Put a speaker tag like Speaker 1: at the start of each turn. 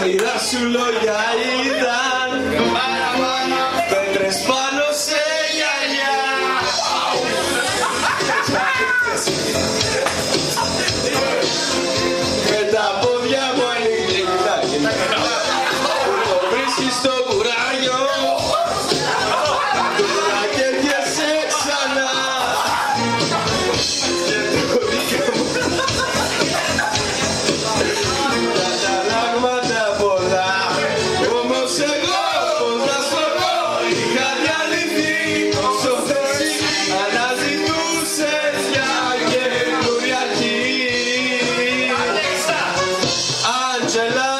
Speaker 1: αχυρά σου λόγια ήταν πέτρες πάνω σε γυαλιά. Με τα πόδια μου ανοιχτά το βρίσκεις στο κουράγιο να κέρδιεσαι ξανά. Καταλάγματα πολλά, όμως εγώ πως να στο πω είχα διαλυθεί όσο εσύ αναζητούσες για καινούρια αρχή. Άντζελα